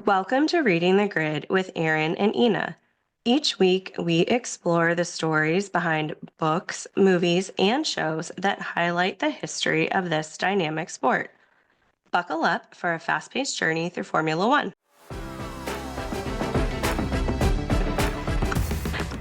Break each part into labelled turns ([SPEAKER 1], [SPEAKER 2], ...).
[SPEAKER 1] Welcome to Reading the Grid with Erin and Inna. Each week, we explore the stories behind books, movies, and shows that highlight the history of this dynamic sport. Buckle up for a fast-paced journey through Formula One.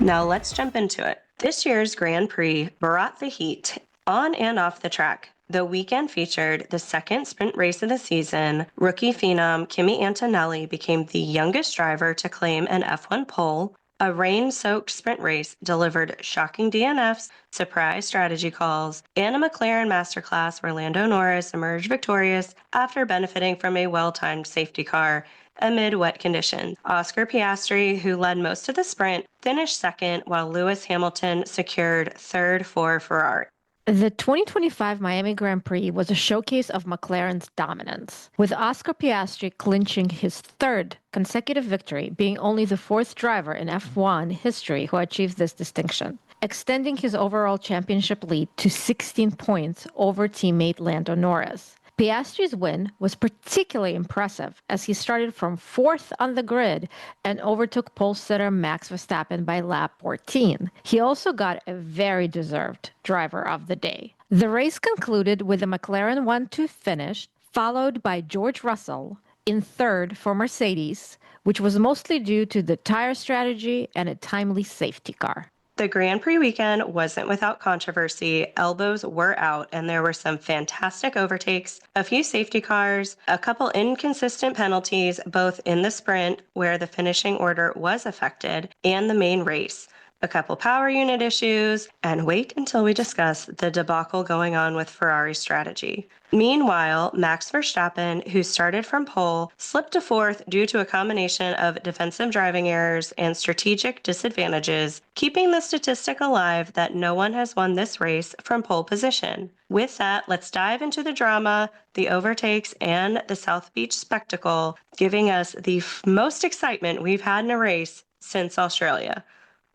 [SPEAKER 1] Now let's jump into it. This year's Grand Prix brought the heat on and off the track. The weekend featured the second sprint race of the season. Rookie phenom Kimi Antonelli became the youngest driver to claim an F1 pole. A rain-soaked sprint race delivered shocking DNFs, surprise strategy calls, and a McLaren masterclass where Lando Norris emerged victorious after benefiting from a well-timed safety car amid wet conditions. Oscar Piastri, who led most of the sprint, finished second, while Lewis Hamilton secured third for Ferrari.
[SPEAKER 2] The 2025 Miami Grand Prix was a showcase of McLaren's dominance, with Oscar Piastri clinching his third consecutive victory, being only the fourth driver in F1 history who achieved this distinction, extending his overall championship lead to 16 points over teammate Lando Norris. Piastri's win was particularly impressive as he started from fourth on the grid and overtook pole sitter Max Verstappen by lap 14. He also got a very deserved driver of the day. The race concluded with a McLaren 1-2 finish, followed by George Russell in third for Mercedes, which was mostly due to the tire strategy and a timely safety car.
[SPEAKER 1] The Grand Prix weekend wasn't without controversy. Elbows were out, and there were some fantastic overtakes, a few safety cars, a couple inconsistent penalties, both in the sprint, where the finishing order was affected, and the main race. A couple power unit issues, and wait until we discuss the debacle going on with Ferrari's strategy. Meanwhile, Max Verstappen, who started from pole, slipped to fourth due to a combination of defensive driving errors and strategic disadvantages, keeping the statistic alive that no one has won this race from pole position. With that, let's dive into the drama, the overtakes, and the South Beach spectacle, giving us the most excitement we've had in a race since Australia.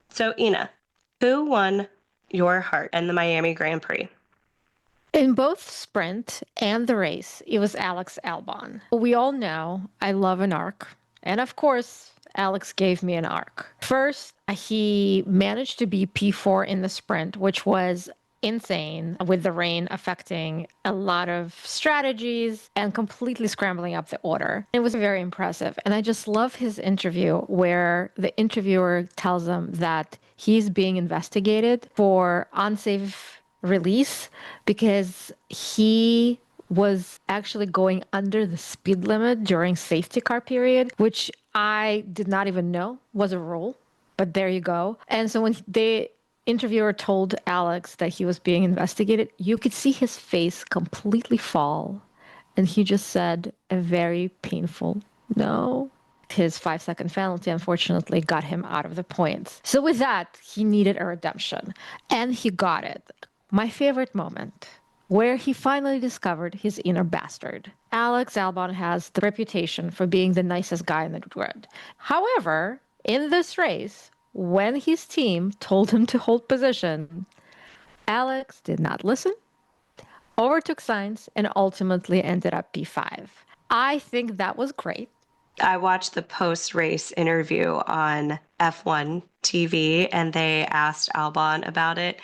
[SPEAKER 1] So, Inna, who won your heart in the Miami Grand Prix?
[SPEAKER 2] In both sprint and the race, it was Alex Albon. We all know I love an arc. And of course, Alex gave me an arc. First, he managed to be P4 in the sprint, which was insane, with the rain affecting a lot of strategies and completely scrambling up the order. It was very impressive. And I just love his interview where the interviewer tells him that he's being investigated for unsafe release because he was actually going under the speed limit during safety car period, which I did not even know was a rule, but there you go. And so when the interviewer told Alex that he was being investigated, you could see his face completely fall. And he just said a very painful no. His 5-second penalty, unfortunately, got him out of the points. So with that, he needed a redemption. And he got it. My favorite moment, where he finally discovered his inner bastard. Alex Albon has the reputation for being the nicest guy in the grid. However, in this race, when his team told him to hold position, Alex did not listen, overtook Sainz, and ultimately ended up P5. I think that was great.
[SPEAKER 1] I watched the post-race interview on F1 TV, and they asked Albon about it.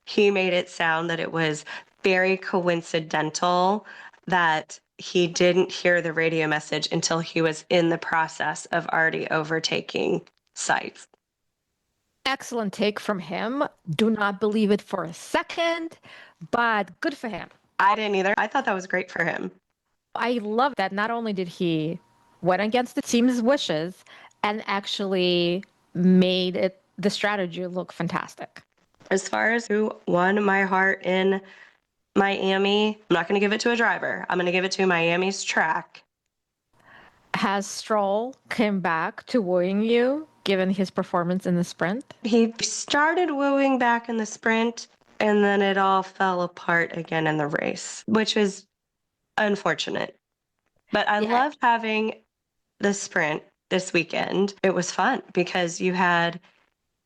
[SPEAKER 1] He made it sound that it was very coincidental that he didn't hear the radio message until he was in the process of already overtaking Sainz.
[SPEAKER 2] Excellent take from him. Do not believe it for a second, but good for him.
[SPEAKER 1] I didn't either. I thought that was great for him.
[SPEAKER 2] I love that not only did he went against the team's wishes and actually made the strategy look fantastic.
[SPEAKER 1] As far as who won my heart in Miami, I'm not going to give it to a driver. I'm going to give it to Miami's track.
[SPEAKER 2] Has Stroll come back to wooing you, given his performance in the sprint?
[SPEAKER 1] He started wooing back in the sprint, and then it all fell apart again in the race, which was unfortunate. But I loved having the sprint this weekend. It was fun because you had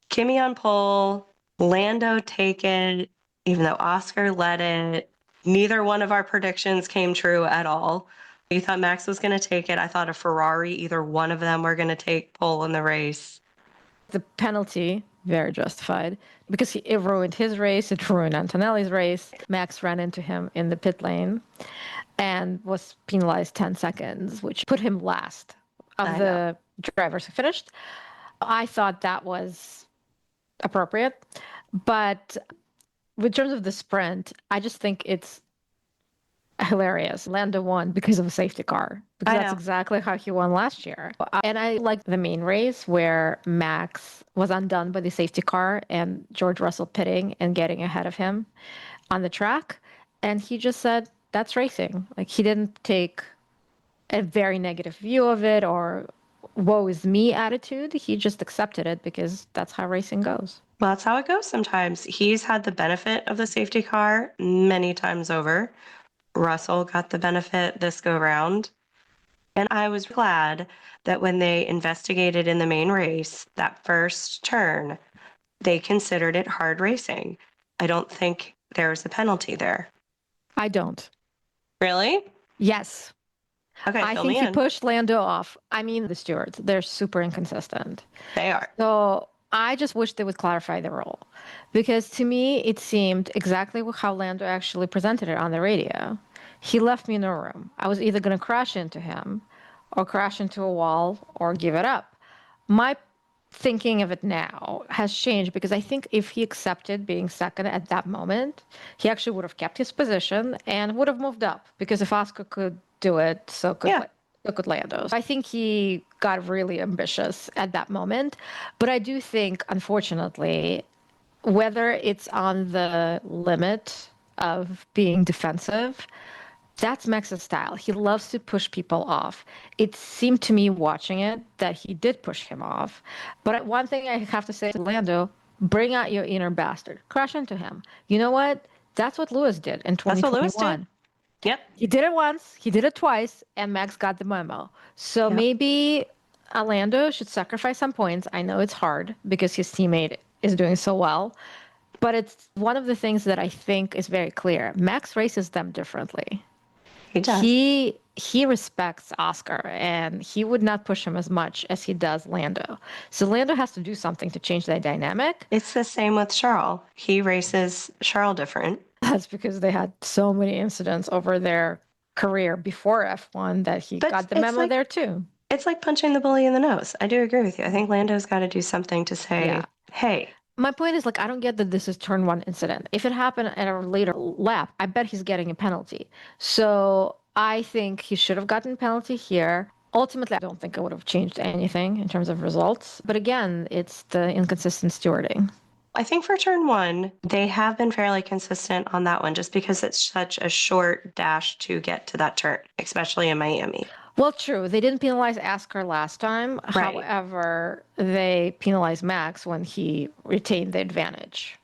[SPEAKER 1] Kimi on pole, Lando take it, even though Oscar led it. Neither one of our predictions came true at all. You thought Max was going to take it. I thought a Ferrari, either one of them were going to take pole in the race.
[SPEAKER 2] The penalty, very justified, because it ruined his race, it ruined Antonelli's race. Max ran into him in the pit lane and was penalized 10 seconds, which put him last of the drivers who finished. I thought that was appropriate. But in terms of the sprint, I just think it's hilarious. Lando won because of a safety car. Because that's exactly how he won last year. And I like the main race where Max was undone by the safety car and George Russell pitting and getting ahead of him on the track. And he just said, that's racing. Like, he didn't take a very negative view of it or woe is me attitude. He just accepted it because that's how racing goes.
[SPEAKER 1] Well, that's how it goes sometimes. He's had the benefit of the safety car many times over. Russell got the benefit this go round. And I was glad that when they investigated in the main race, that first turn, they considered it hard racing. I don't think there was a penalty there.
[SPEAKER 2] I don't.
[SPEAKER 1] Really?
[SPEAKER 2] Yes.
[SPEAKER 1] Okay,
[SPEAKER 2] I think he pushed Lando off. I mean, the stewards, they're super inconsistent.
[SPEAKER 1] They are.
[SPEAKER 2] So I just wish they would clarify the rule. Because to me, it seemed exactly how Lando actually presented it on the radio. He left me no room. I was either going to crash into him or crash into a wall or give it up. My thinking of it now has changed because I think if he accepted being second at that moment, he actually would have kept his position and would have moved up. Because if Oscar could do it, so could Lando. I think he got really ambitious at that moment. But I do think, unfortunately, whether it's on the limit of being defensive, that's Max's style. He loves to push people off. It seemed to me watching it that he did push him off. But one thing I have to say to Lando, bring out your inner bastard. Crash into him. You know what? That's what Lewis did in 2021. That's what Lewis did.
[SPEAKER 1] Yep.
[SPEAKER 2] He did it once, he did it twice, and Max got the memo. So maybe Lando should sacrifice some points. I know it's hard because his teammate is doing so well. But it's one of the things that I think is very clear. Max races them differently.
[SPEAKER 1] He does.
[SPEAKER 2] He respects Oscar, and he would not push him as much as he does Lando. So Lando has to do something to change that dynamic.
[SPEAKER 1] It's the same with Charles. He races Charles different.
[SPEAKER 2] That's because they had so many incidents over their career before F1 that he got the memo there too.
[SPEAKER 1] It's like punching the bully in the nose. I do agree with you. I think Lando's got to do something to say, hey.
[SPEAKER 2] My point is, I don't get that this is turn one incident. If it happened at a later lap, I bet he's getting a penalty. So I think he should have gotten a penalty here. Ultimately, I don't think it would have changed anything in terms of results. But again, it's the inconsistent stewarding.
[SPEAKER 1] I think for turn one, they have been fairly consistent on that one just because it's such a short dash to get to that turn, especially in Miami.
[SPEAKER 2] Well, true. They didn't penalize Oscar last time. Right. However, they penalized Max when he retained the advantage.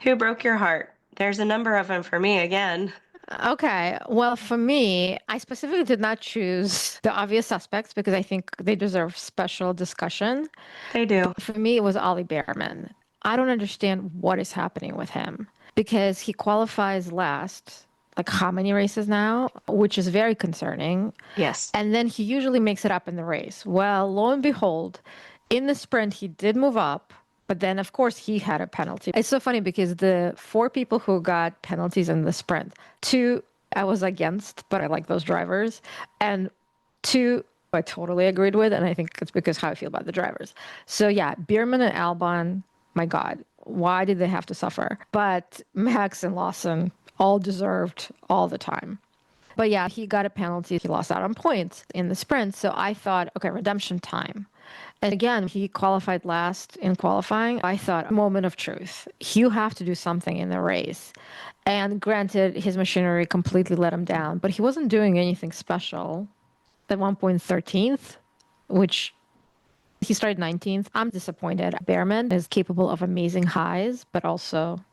[SPEAKER 2] Who
[SPEAKER 1] broke your heart? There's a number of them for me again.
[SPEAKER 2] Okay. Well, for me, I specifically did not choose the obvious suspects because I think they deserve special discussion.
[SPEAKER 1] They do.
[SPEAKER 2] For me, it was Ollie Bearman. I don't understand what is happening with him because he qualifies last, how many races now, which is very concerning.
[SPEAKER 1] Yes.
[SPEAKER 2] And then he usually makes it up in the race. Well, lo and behold, in the sprint, he did move up, but then, of course, he had a penalty. It's so funny because the 4 people who got penalties in the sprint, 2 I was against, but I like those drivers, and 2 I totally agreed with, and I think it's because how I feel about the drivers. So yeah, Bearman and Albon, my God, why did they have to suffer? But Max and Lawson all deserved all the time. But yeah, he got a penalty. He lost out on points in the sprint. So I thought, okay, redemption time. And again, he qualified last in qualifying. I thought, moment of truth. You have to do something in the race. And granted, his machinery completely let him down, but he wasn't doing anything special. At one point, 13th, which he started 19th. I'm disappointed. Bearman is capable of amazing highs, but also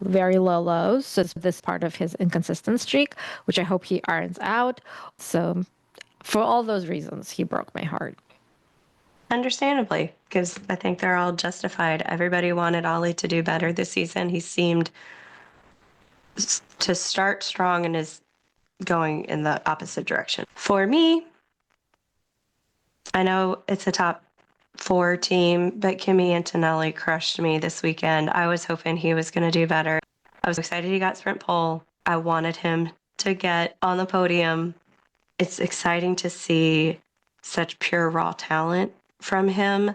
[SPEAKER 2] very low lows. So it's this part of his inconsistent streak, which I hope he irons out. So for all those reasons, he broke my heart.
[SPEAKER 1] Understandably, because I think they're all justified. Everybody wanted Ollie to do better this season. He seemed to start strong in his going in the opposite direction. For me, I know it's a top 4 team, but Kimi Antonelli crushed me this weekend. I was hoping he was going to do better. I was excited he got sprint pole. I wanted him to get on the podium. It's exciting to see such pure raw talent from him.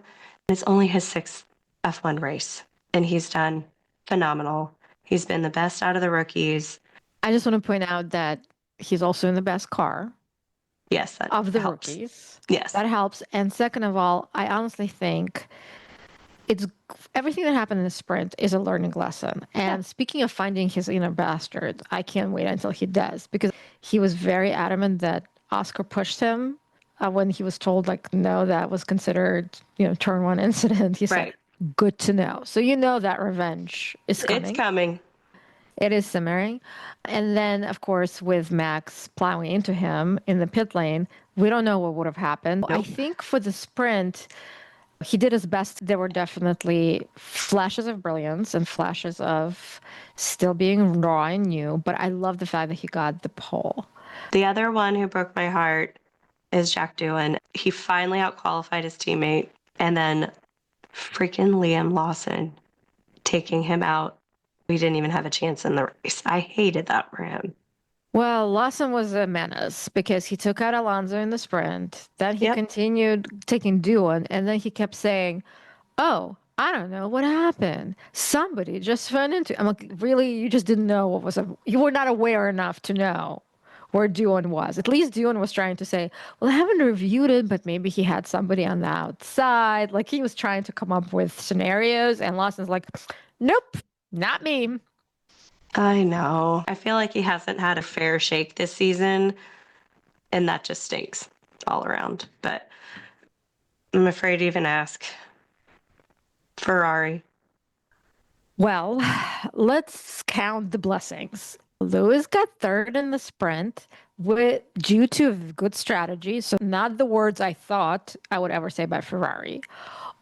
[SPEAKER 1] It's only his 6th F1 race, and he's done phenomenal. He's been the best out of the rookies.
[SPEAKER 2] I just want to point out that he's also in the best car.
[SPEAKER 1] Yes, that
[SPEAKER 2] of the
[SPEAKER 1] helps.
[SPEAKER 2] rookies.
[SPEAKER 1] Yes.
[SPEAKER 2] That helps. And second of all, I honestly think it's everything that happened in the sprint is a learning lesson. And speaking of finding his inner bastard, I can't wait until he does, because he was very adamant that Oscar pushed him when he was told, like, no, that was considered, turn 1 incident. He said, good to know. So that revenge is coming.
[SPEAKER 1] It's coming.
[SPEAKER 2] It is simmering. And then, of course, with Max plowing into him in the pit lane, we don't know what would have happened.
[SPEAKER 1] Nope.
[SPEAKER 2] I think for the sprint, he did his best. There were definitely flashes of brilliance and flashes of still being raw and new, but I love the fact that he got the pole.
[SPEAKER 1] The other one who broke my heart is Jack Doohan. He finally outqualified his teammate, and then freaking Liam Lawson taking him out. We didn't even have a chance in the race. I hated that for him.
[SPEAKER 2] Well, Lawson was a menace because he took out Alonso in the sprint. Then he continued taking Doohan, and then he kept saying, oh, I don't know what happened. Somebody just ran into. I'm like, really? You just didn't know what was you were not aware enough to know where Doohan was. At least Doohan was trying to say, well, I haven't reviewed it, but maybe he had somebody on the outside. Like, he was trying to come up with scenarios, and Lawson's like, nope, not me.
[SPEAKER 1] I know. I feel like he hasn't had a fair shake this season, and that just stinks all around. But I'm afraid to even ask. Ferrari.
[SPEAKER 2] Well, let's count the blessings. Lewis got 3rd in the sprint due to good strategy. So not the words I thought I would ever say about Ferrari.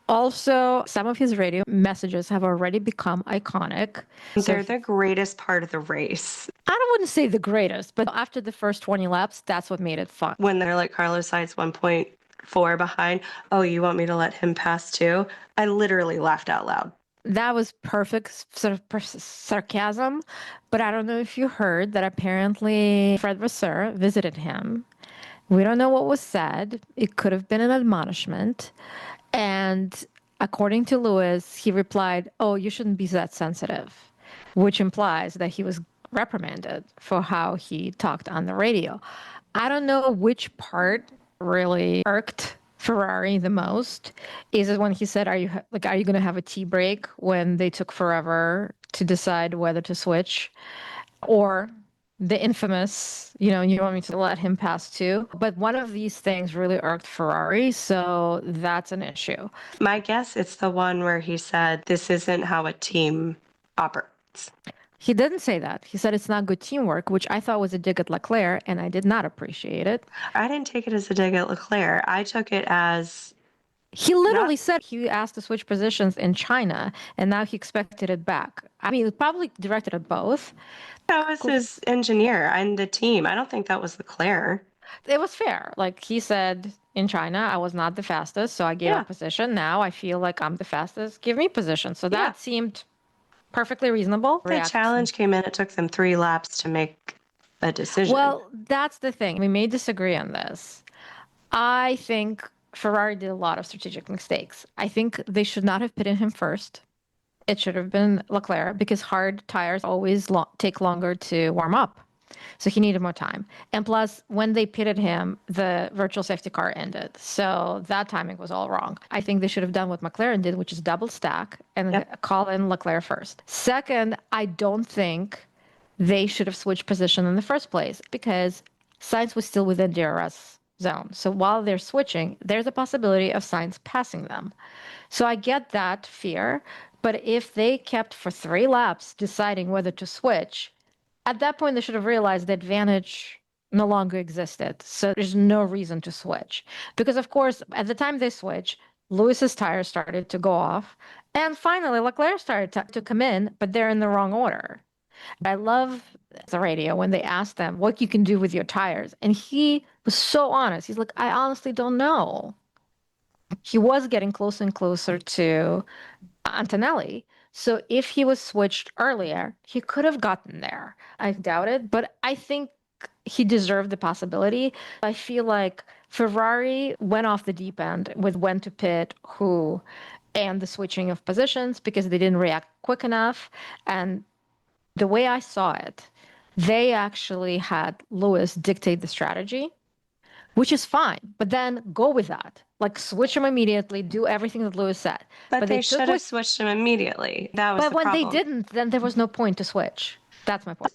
[SPEAKER 2] Also, some of his radio messages have already become iconic.
[SPEAKER 1] They're the greatest part of the race.
[SPEAKER 2] I wouldn't say the greatest, but after the first 20 laps, that's what made it fun.
[SPEAKER 1] When they're like, Carlos Sainz 1.4 behind, oh, you want me to let him pass too? I literally laughed out loud.
[SPEAKER 2] That was perfect sort of sarcasm, but I don't know if you heard that apparently Fred Vasseur visited him. We don't know what was said. It could have been an admonishment. And according to Lewis, he replied, oh, you shouldn't be that sensitive, which implies that he was reprimanded for how he talked on the radio. I don't know which part really irked Ferrari the most. Is it when he said, are you going to have a tea break when they took forever to decide whether to switch? Or the infamous, you want me to let him pass too. But one of these things really irked Ferrari, so that's an issue.
[SPEAKER 1] My guess it's the one where he said, this isn't how a team operates.
[SPEAKER 2] He didn't say that. He said it's not good teamwork, which I thought was a dig at Leclerc, and I did not appreciate it.
[SPEAKER 1] I didn't take it as a dig at Leclerc. I took it as...
[SPEAKER 2] He literally said he asked to switch positions in China, and now he expected it back. I mean, it probably directed at both.
[SPEAKER 1] That was his engineer and the team. I don't think that was Leclerc.
[SPEAKER 2] It was fair. Like, he said, in China, I was not the fastest, so I gave up position. Now I feel like I'm the fastest. Give me position. So that seemed perfectly reasonable.
[SPEAKER 1] The challenge came in. It took them 3 laps to make a decision.
[SPEAKER 2] Well, that's the thing. We may disagree on this. I think Ferrari did a lot of strategic mistakes. I think they should not have pitted him first. It should have been Leclerc, because hard tires always take longer to warm up. So he needed more time. And plus, when they pitted him, the virtual safety car ended. So that timing was all wrong. I think they should have done what McLaren did, which is double stack and call in Leclerc first. Second, I don't think they should have switched position in the first place, because Sainz was still within DRS zone. So while they're switching, there's a possibility of Sainz passing them. So I get that fear. But if they kept for 3 laps deciding whether to switch, at that point, they should have realized the advantage no longer existed. So there's no reason to switch. Because, of course, at the time they switched, Lewis's tires started to go off. And finally, Leclerc started to come in, but they're in the wrong order. I love the radio when they asked them what you can do with your tires. And he was so honest. He's like, I honestly don't know. He was getting closer and closer to Antonelli. So if he was switched earlier, he could have gotten there. I doubt it, but I think he deserved the possibility. I feel like Ferrari went off the deep end with when to pit, who, and the switching of positions because they didn't react quick enough. And the way I saw it, they actually had Lewis dictate the strategy, which is fine, but then go with that. Like switch him immediately, do everything that Lewis said.
[SPEAKER 1] But
[SPEAKER 2] They
[SPEAKER 1] they
[SPEAKER 2] took
[SPEAKER 1] should have
[SPEAKER 2] what,
[SPEAKER 1] switched him immediately. That was
[SPEAKER 2] but
[SPEAKER 1] the
[SPEAKER 2] when they
[SPEAKER 1] problem.
[SPEAKER 2] didn't, then there was no point to switch. That's my point.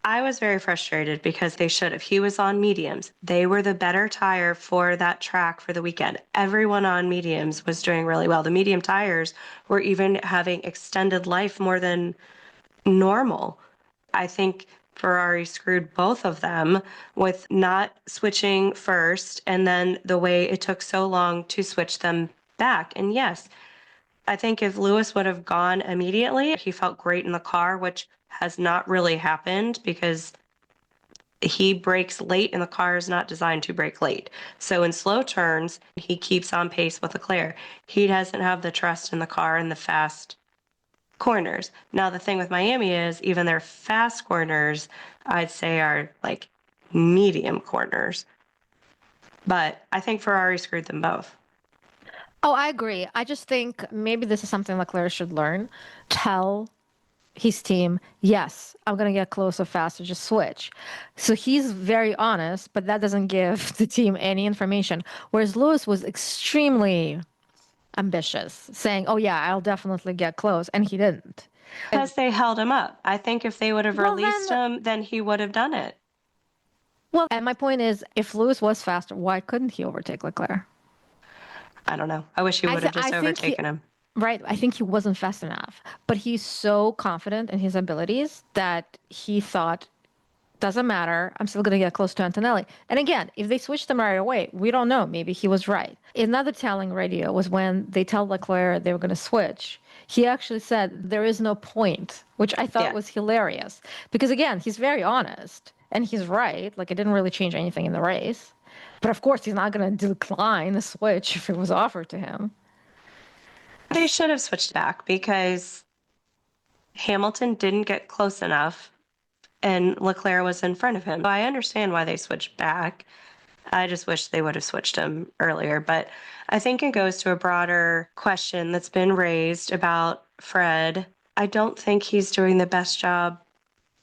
[SPEAKER 1] I was very frustrated because they should have. He was on mediums. They were the better tire for that track for the weekend. Everyone on mediums was doing really well. The medium tires were even having extended life more than normal. I think Ferrari screwed both of them with not switching first and then the way it took so long to switch them back. And yes, I think if Lewis would have gone immediately, he felt great in the car, which has not really happened because he brakes late and the car is not designed to brake late. So in slow turns, he keeps on pace with Leclerc. He doesn't have the trust in the car in the fast corners. Now, the thing with Miami is even their fast corners, I'd say, are like medium corners. But I think Ferrari screwed them both.
[SPEAKER 2] Oh, I agree. I just think maybe this is something Leclerc should learn. Tell his team, yes, I'm going to get closer faster, just switch. So he's very honest, but that doesn't give the team any information. Whereas Lewis was extremely ambitious, saying, oh, yeah, I'll definitely get close. And he didn't.
[SPEAKER 1] Because they held him up. I think if they would have
[SPEAKER 2] Well,
[SPEAKER 1] released him, then he would have done it.
[SPEAKER 2] Well, and my point is, if Lewis was faster, why couldn't he overtake Leclerc?
[SPEAKER 1] I don't know. I wish he would have just overtaken him.
[SPEAKER 2] Right. I think he wasn't fast enough, but he's so confident in his abilities that he thought, doesn't matter. I'm still going to get close to Antonelli. And again, if they switched him right away, we don't know. Maybe he was right. Another telling radio was when they tell Leclerc they were going to switch. He actually said there is no point, which I thought was hilarious because again, he's very honest and he's right. Like it didn't really change anything in the race, but of course he's not going to decline the switch if it was offered to him.
[SPEAKER 1] They should have switched back because Hamilton didn't get close enough and Leclerc was in front of him. I understand why they switched back. I just wish they would have switched him earlier. But I think it goes to a broader question that's been raised about Fred. I don't think he's doing the best job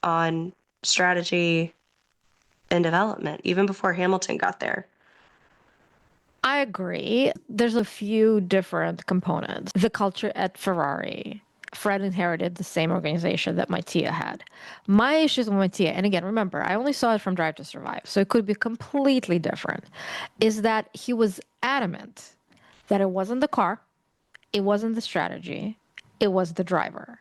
[SPEAKER 1] on strategy and development, even before Hamilton got there.
[SPEAKER 2] I agree. There's a few different components. The culture at Ferrari. Fred inherited the same organization that Mattia had. My issues with Mattia, and again, remember, I only saw it from Drive to Survive, so it could be completely different, is that he was adamant that it wasn't the car, it wasn't the strategy, it was the driver.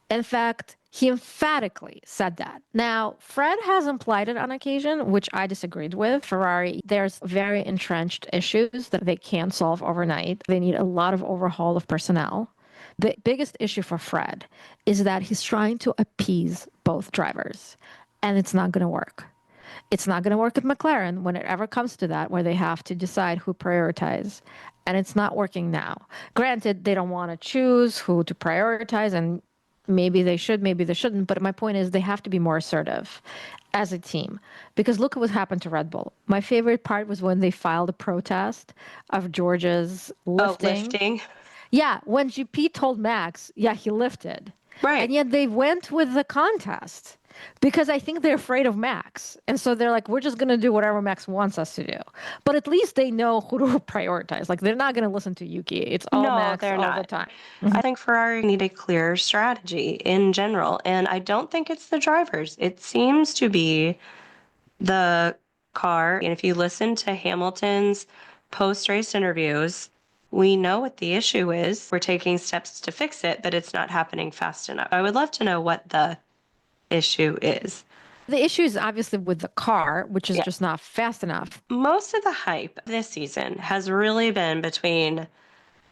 [SPEAKER 2] In fact, he emphatically said that. Now, Fred has implied it on occasion, which I disagreed with. Ferrari, there's very entrenched issues that they can't solve overnight. They need a lot of overhaul of personnel. The biggest issue for Fred is that he's trying to appease both drivers, and it's not going to work. It's not going to work at McLaren when it ever comes to that, where they have to decide who prioritize. And it's not working now. Granted, they don't want to choose who to prioritize, and maybe they should, maybe they shouldn't. But my point is they have to be more assertive as a team. Because look at what happened to Red Bull. My favorite part was when they filed a protest of George's lifting.
[SPEAKER 1] Oh, lifting?
[SPEAKER 2] Yeah, when GP told Max, yeah, he lifted.
[SPEAKER 1] Right.
[SPEAKER 2] And yet they went with the contest because I think they're afraid of Max. And so they're like, we're just going to do whatever Max wants us to do. But at least they know who to prioritize. Like, they're not going to listen to Yuki. It's all Max all the time.
[SPEAKER 1] I think Ferrari need a clear strategy in general. And I don't think it's the drivers. It seems to be the car. And if you listen to Hamilton's post-race interviews, we know what the issue is. We're taking steps to fix it, but it's not happening fast enough. I would love to know what the issue is.
[SPEAKER 2] The issue is obviously with the car, which is just not fast enough.
[SPEAKER 1] Most of the hype this season has really been between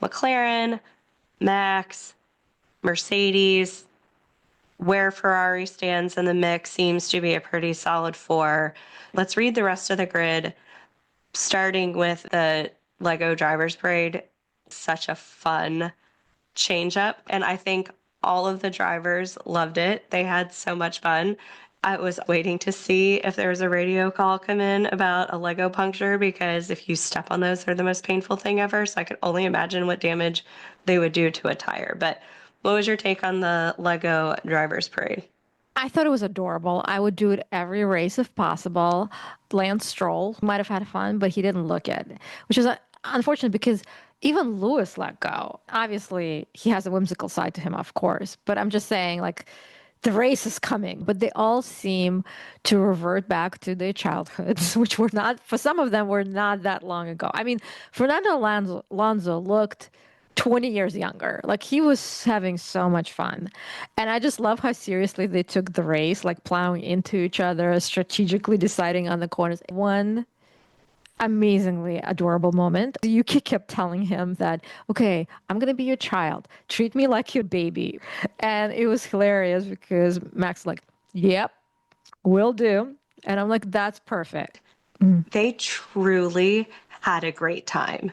[SPEAKER 1] McLaren, Max, Mercedes, where Ferrari stands in the mix seems to be a pretty solid 4. Let's read the rest of the grid, starting with the Lego Drivers Parade. Such a fun change up, and I think all of the drivers loved it. They had so much fun. I was waiting to see if there was a radio call come in about a Lego puncture, because if you step on those, they're the most painful thing ever. So I could only imagine what damage they would do to a tire. But what was your take on the Lego Drivers Parade?
[SPEAKER 2] I thought it was adorable. I would do it every race if possible. Lance Stroll might have had fun, but he didn't look it, which is unfortunate because even Lewis let go. Obviously, he has a whimsical side to him, of course, but I'm just saying, like, the race is coming, but they all seem to revert back to their childhoods, which were not, for some of them, were not that long ago. I mean, Fernando Alonso looked 20 years younger. Like, he was having so much fun. And I just love how seriously they took the race, like plowing into each other, strategically deciding on the corners. One amazingly adorable moment. Yuki kept telling him that, okay, I'm going to be your child. Treat me like your baby. And it was hilarious because Max like, yep, will do. And I'm like, that's perfect.
[SPEAKER 1] They truly had a great time.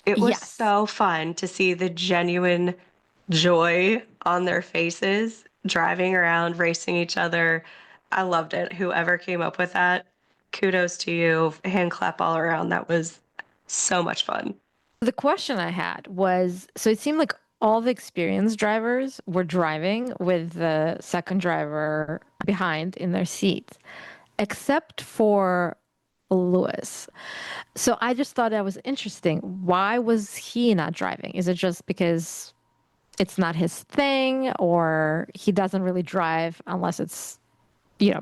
[SPEAKER 1] It was
[SPEAKER 2] Yes.
[SPEAKER 1] so fun to see the genuine joy on their faces, driving around, racing each other. I loved it. Whoever came up with that, kudos to you. Hand clap all around. That was so much fun.
[SPEAKER 2] The question I had was, so it seemed like all the experienced drivers were driving with the second driver behind in their seats, except for Lewis. So I just thought that was interesting. Why was he not driving? Is it just because it's not his thing, or he doesn't really drive unless it's,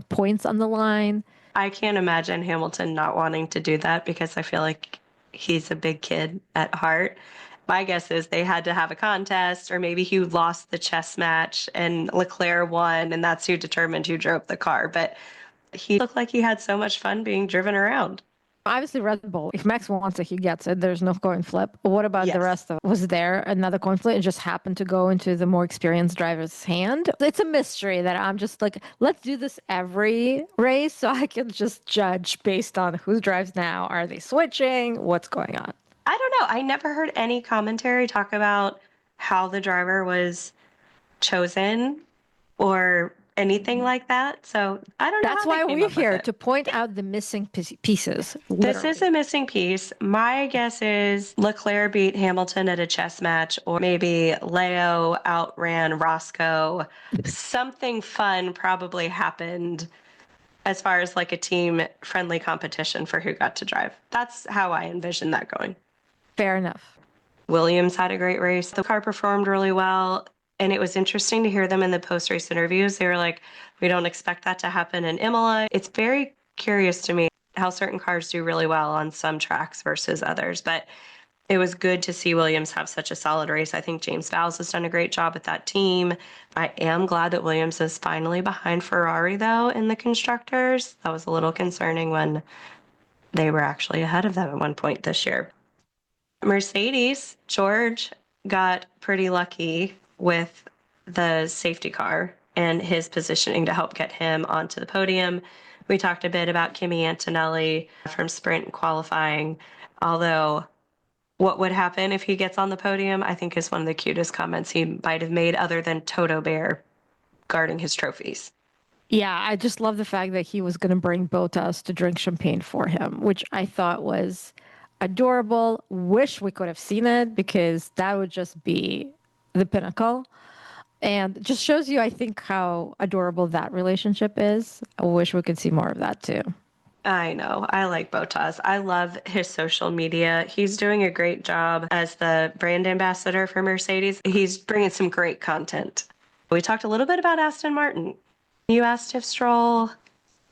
[SPEAKER 2] points on the line?
[SPEAKER 1] I can't imagine Hamilton not wanting to do that, because I feel like he's a big kid at heart. My guess is they had to have a contest, or maybe he lost the chess match and Leclerc won, and that's who determined who drove the car. But he looked like he had so much fun being driven around.
[SPEAKER 2] Obviously, Red Bull, if Max wants it, he gets it. There's no coin flip. What about the
[SPEAKER 1] Yes.
[SPEAKER 2] rest of it? Was there another coin flip? It just happened to go into the more experienced driver's hand. It's a mystery that I'm just like, let's do this every race so I can just judge based on who drives now. Are they switching? What's going on?
[SPEAKER 1] I don't know. I never heard any commentary talk about how the driver was chosen or anything like that. So I don't know
[SPEAKER 2] That's
[SPEAKER 1] how they
[SPEAKER 2] why
[SPEAKER 1] came
[SPEAKER 2] we're
[SPEAKER 1] up with
[SPEAKER 2] here
[SPEAKER 1] it.
[SPEAKER 2] to point out the missing pieces.
[SPEAKER 1] This is
[SPEAKER 2] Literally.
[SPEAKER 1] a missing piece. My guess is Leclerc beat Hamilton at a chess match, or maybe Leo outran Roscoe. Something fun probably happened as far as like a team friendly competition for who got to drive. That's how I envision that going.
[SPEAKER 2] Fair enough.
[SPEAKER 1] Williams had a great race. The car performed really well. And it was interesting to hear them in the post-race interviews. They were like, we don't expect that to happen in Imola. It's very curious to me how certain cars do really well on some tracks versus others. But it was good to see Williams have such a solid race. I think James Vowles has done a great job with that team. I am glad that Williams is finally behind Ferrari, though, in the constructors. That was a little concerning when they were actually ahead of them at one point this year. Mercedes, George got pretty lucky with the safety car and his positioning to help get him onto the podium. We talked a bit about Kimi Antonelli from sprint qualifying, although what would happen if he gets on the podium, I think, is one of the cutest comments he might have made, other than Toto Bear guarding his trophies.
[SPEAKER 2] Yeah, I just love the fact that he was going to bring Bottas to drink champagne for him, which I thought was adorable. Wish we could have seen it because that would just be the pinnacle. And just shows you, I think, how adorable that relationship is. I wish we could see more of that too.
[SPEAKER 1] I know. I like Bottas. I love his social media. He's doing a great job as the brand ambassador for Mercedes. He's bringing some great content. We talked a little bit about Aston Martin. You asked if Stroll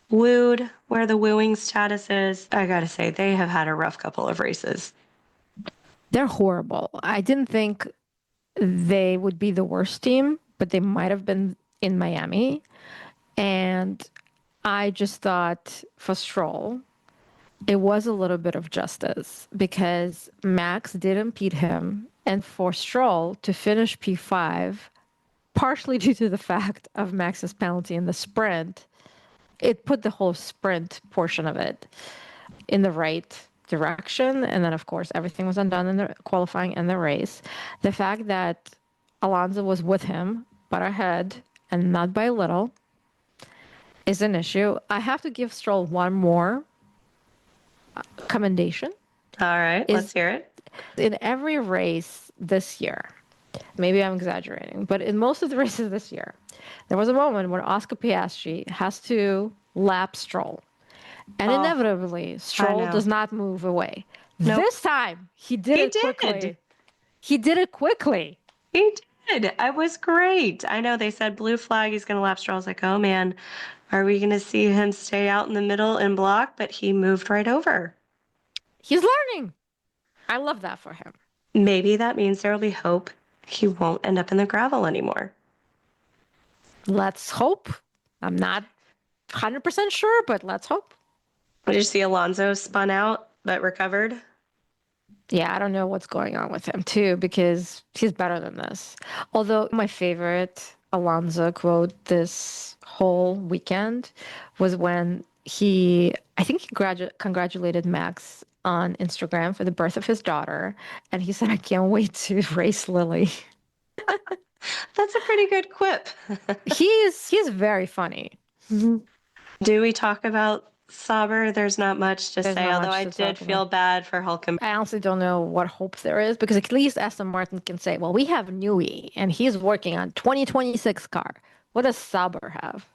[SPEAKER 1] wooed, where the wooing status is. I gotta say, they have had a rough couple of races.
[SPEAKER 2] They're horrible. I didn't think they would be the worst team, but they might have been in Miami. And I just thought for Stroll, it was a little bit of justice because Max did impede him. And for Stroll to finish P5 partially due to the fact of Max's penalty in the sprint. It put the whole sprint portion of it in the right direction. And then, of course, everything was undone in the qualifying and the race. The fact that Alonso was with him, but ahead, and not by a little, is an issue. I have to give Stroll one more commendation.
[SPEAKER 1] All right, let's hear it.
[SPEAKER 2] In every race this year, maybe I'm exaggerating, but in most of the races this year, there was a moment when Oscar Piastri has to lap Stroll. And inevitably, Stroll does not move away. Nope. This time, he did it quickly. He did it quickly.
[SPEAKER 1] He did. It was great. I know they said blue flag, he's going to lap Stroll. I was like, oh man, are we going to see him stay out in the middle and block? But he moved right over.
[SPEAKER 2] He's learning. I love that for him.
[SPEAKER 1] Maybe that means there will be hope he won't end up in the gravel anymore.
[SPEAKER 2] Let's hope. I'm not 100% sure, but let's hope.
[SPEAKER 1] Did you see Alonso spun out but recovered?
[SPEAKER 2] Yeah, I don't know what's going on with him too, because he's better than this. Although my favorite Alonso quote this whole weekend was when I think he congratulated Max on Instagram for the birth of his daughter. And he said, I can't wait to race Lily.
[SPEAKER 1] That's a pretty good quip.
[SPEAKER 2] He's very funny.
[SPEAKER 1] Do we talk about Sauber? There's not much to say, although I did feel bad for Hulkenberg.
[SPEAKER 2] I honestly don't know what hope there is, because at least Aston Martin can say, well, we have Newey, and he's working on 2026 car. What does Sauber have?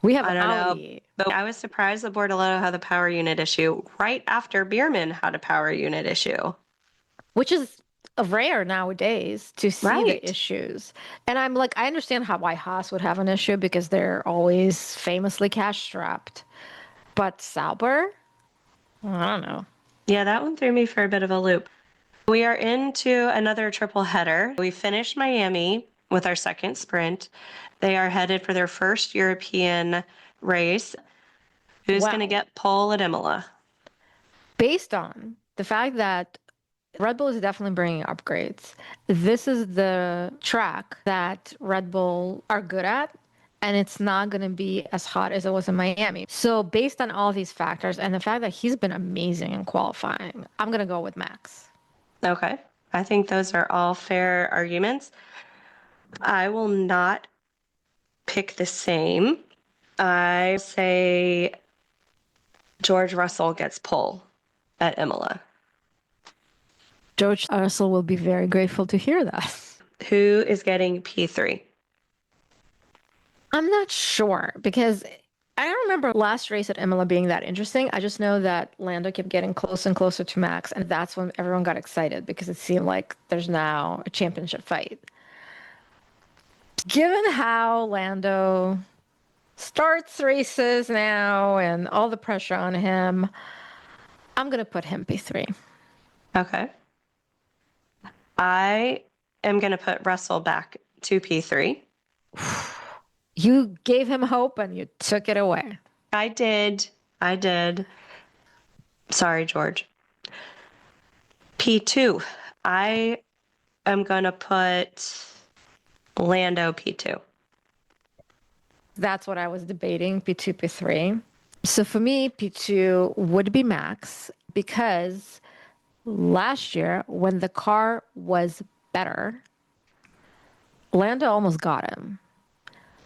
[SPEAKER 2] We have Audi.
[SPEAKER 1] But I was surprised that Bortoleto had the power unit issue right after Bearman had a power unit issue.
[SPEAKER 2] Which is rare nowadays to see the issues. And I'm like, I understand why Haas would have an issue, because they're always famously cash-strapped. But Sauber? I don't know.
[SPEAKER 1] Yeah, that one threw me for a bit of a loop. We are into another triple header. We finished Miami with our second sprint. They are headed for their first European race. Who's going to get pole at Imola?
[SPEAKER 2] Based on the fact that Red Bull is definitely bringing upgrades, this is the track that Red Bull are good at, and it's not going to be as hot as it was in Miami. So based on all these factors and the fact that he's been amazing in qualifying, I'm going to go with Max.
[SPEAKER 1] Okay. I think those are all fair arguments. I will not pick the same. I say George Russell gets pole at Imola.
[SPEAKER 2] George Russell will be very grateful to hear that.
[SPEAKER 1] Who is getting P3?
[SPEAKER 2] I'm not sure, because I don't remember last race at Imola being that interesting. I just know that Lando kept getting closer and closer to Max, and that's when everyone got excited, because it seemed like there's now a championship fight. Given how Lando starts races now and all the pressure on him, I'm going to put him P3.
[SPEAKER 1] Okay. I am going to put Russell back to P3.
[SPEAKER 2] You gave him hope and you took it away.
[SPEAKER 1] I did. Sorry, George. P2. I am going to put Lando P2.
[SPEAKER 2] That's what I was debating, P2, P3. So for me, P2 would be Max, because last year, when the car was better, Lando almost got him.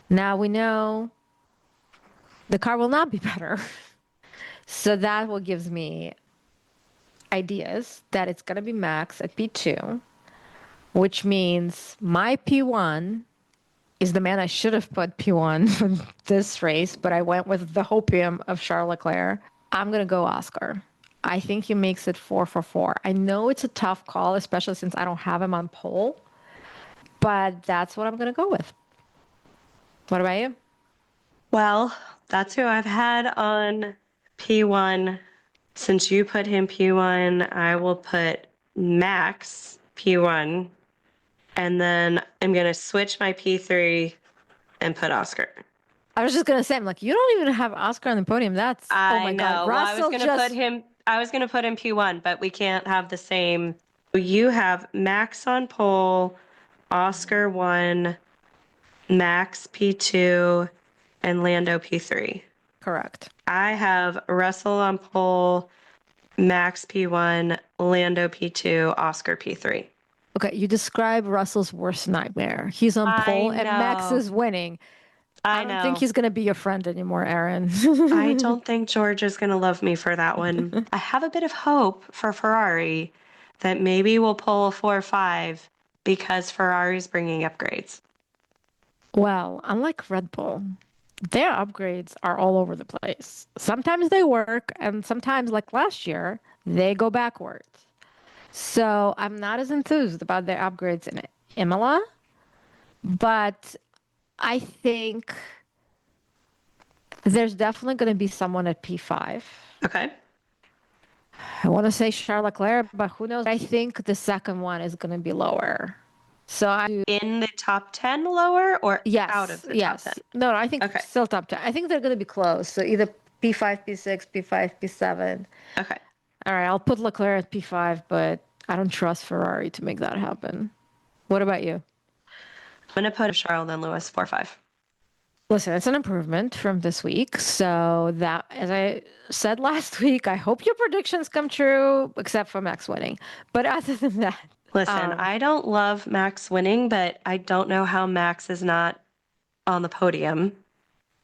[SPEAKER 2] Now we know the car will not be better. So that what gives me ideas that it's going to be Max at P2, which means my P1 is the man I should have put P1 for this race, but I went with the hopium of Charles Leclerc. I'm going to go Oscar. I think he makes it 4 for 4. I know it's a tough call, especially since I don't have him on pole, but that's what I'm going to go with. What about you?
[SPEAKER 1] Well, that's who I've had on P1. Since you put him P1, I will put Max P1. And then I'm going to switch my P3 and put Oscar.
[SPEAKER 2] I was just going to say, I'm like, you don't even have Oscar on the podium. That's, oh my God.
[SPEAKER 1] Well, I was going to put him P1, but we can't have the same. You have Max on pole, Oscar 1, Max P2, and Lando P3.
[SPEAKER 2] Correct.
[SPEAKER 1] I have Russell on pole, Max P1, Lando P2, Oscar P3.
[SPEAKER 2] Okay, you describe Russell's worst nightmare. He's on pole and Max is winning. I don't think he's going to be your friend anymore, Erin.
[SPEAKER 1] I don't think George is going to love me for that one. I have a bit of hope for Ferrari that maybe we'll pull a 4-5 because Ferrari's bringing upgrades.
[SPEAKER 2] Well, unlike Red Bull, their upgrades are all over the place. Sometimes they work, and sometimes, like last year, they go backwards. So I'm not as enthused about their upgrades in Imola, but I think there's definitely going to be someone at P5.
[SPEAKER 1] Okay.
[SPEAKER 2] I want to say Charles Leclerc, but who knows? I think the second one is going to be lower. So
[SPEAKER 1] in the top 10 lower or out of the top 10?
[SPEAKER 2] No, I think still top 10. I think they're going to be close. So either P5, P6, P5, P7.
[SPEAKER 1] Okay.
[SPEAKER 2] All right, I'll put Leclerc at P5, but I don't trust Ferrari to make that happen. What about you?
[SPEAKER 1] I'm going to put Charles and Lewis 4-5.
[SPEAKER 2] Listen, it's an improvement from this week. So that, as I said last week, I hope your predictions come true, except for Max winning. But other than that.
[SPEAKER 1] Listen, I don't love Max winning, but I don't know how Max is not on the podium.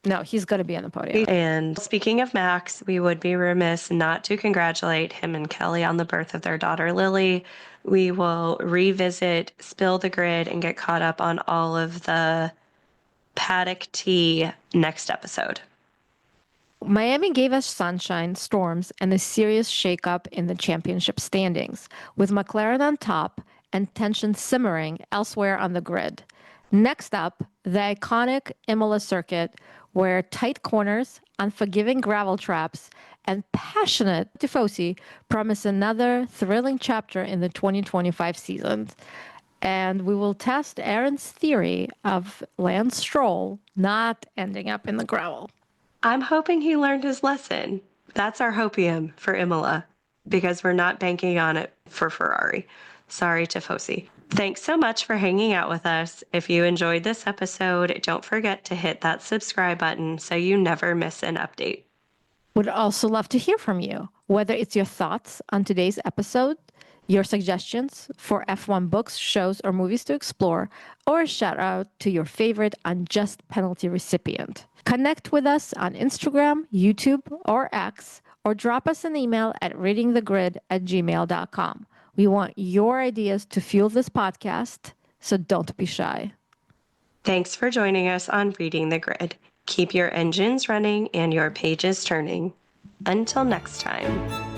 [SPEAKER 2] No, he's going to be on the podium.
[SPEAKER 1] And speaking of Max, we would be remiss not to congratulate him and Kelly on the birth of their daughter, Lily. We will revisit Spill the Grid and get caught up on all of the paddock tea next episode.
[SPEAKER 2] Miami gave us sunshine, storms, and a serious shakeup in the championship standings, with McLaren on top and tension simmering elsewhere on the grid. Next up, the iconic Imola circuit, where tight corners, unforgiving gravel traps, and passionate tifosi promise another thrilling chapter in the 2025 season. And we will test Erin's theory of Lance Stroll not ending up in the gravel.
[SPEAKER 1] I'm hoping he learned his lesson. That's our hopium for Imola, because we're not banking on it for Ferrari. Sorry, Tifosi. Thanks so much for hanging out with us. If you enjoyed this episode, don't forget to hit that subscribe button so you never miss an update.
[SPEAKER 2] Would also love to hear from you, whether it's your thoughts on today's episode, your suggestions for F1 books, shows, or movies to explore, or a shout out to your favorite unjust penalty recipient. Connect with us on Instagram, YouTube, or X, or drop us an email at readingthegrid@gmail.com. We want your ideas to fuel this podcast, so don't be shy.
[SPEAKER 1] Thanks for joining us on Reading the Grid. Keep your engines running and your pages turning. Until next time.